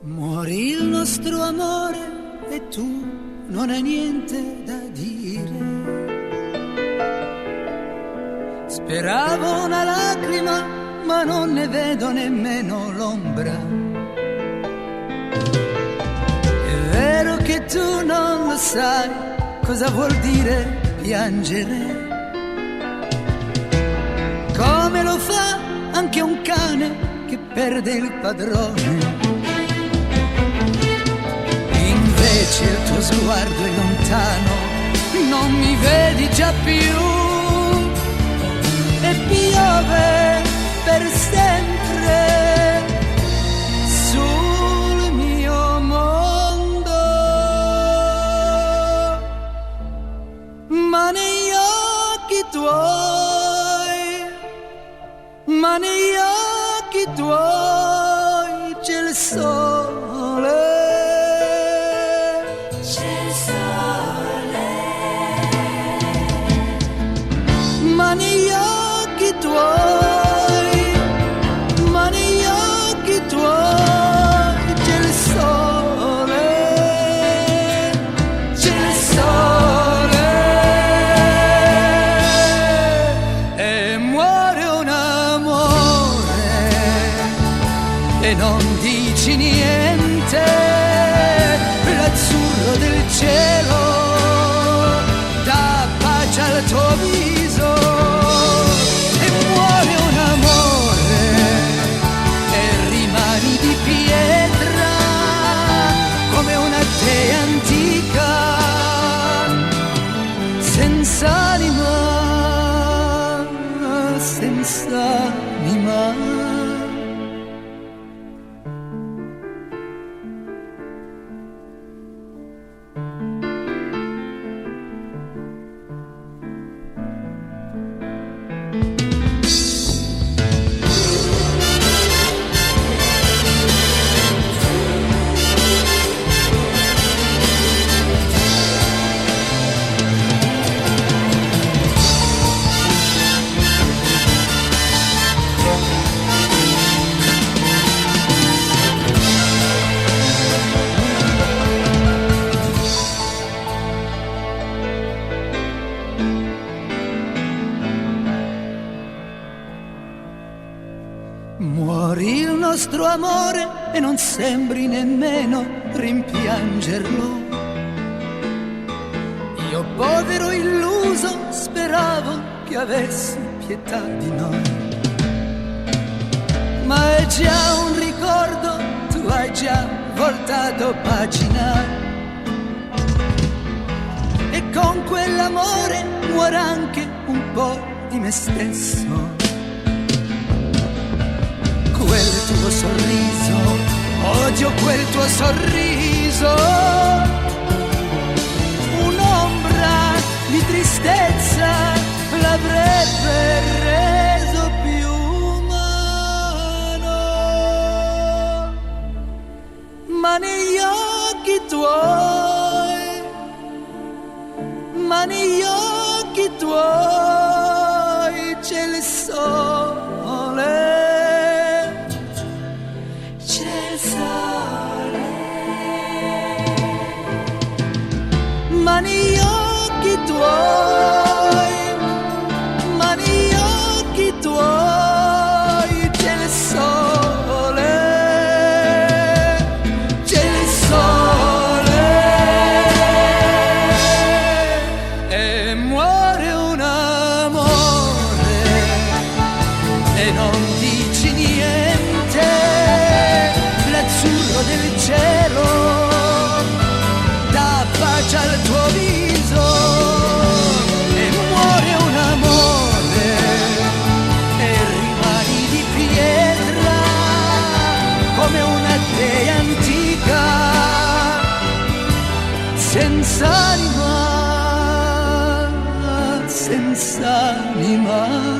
Muori il nostro amore e tu non hai niente da dire. Speravo una lacrima, ma non ne vedo nemmeno l'ombra. È vero che tu non lo sai cosa vuol dire piangere, come lo fa anche un cane che perde il padrone. Invece il tuo sguardo è lontano, non mi vedi già più, e piove per sempre sul mio mondo. Ma negli occhi tuoi, ma negli occhi tuoi c'è il sole. Ma negli occhi tuoi, ma negli occhi tuoi c'è il sole, c'è il sole. E muore un amore e non dici niente, l'azzurro del cielo dà pace al tuo viso. Senza anima, senza anima. Muori il nostro amore e non sembri nemmeno rimpiangerlo. Io povero illuso speravo che avessi pietà di noi. Ma è già un ricordo, tu hai già voltato pagina. E con quell'amore muore anche un po' di me stesso. Quel tuo sorriso, odio quel tuo sorriso, un'ombra di tristezza l'avrebbe reso più umano. Ma negli occhi tuoi, ma negli occhi tuoi c'è il sole. Ma negli occhi tuoi, ma negli occhi tuoi c'è il sole, c'è il sole. E muore un amore e non dici niente, l'azzurro del cielo al tuo viso. E muore un amore e rimani di pietra come una dea antica, senza anima, senza anima.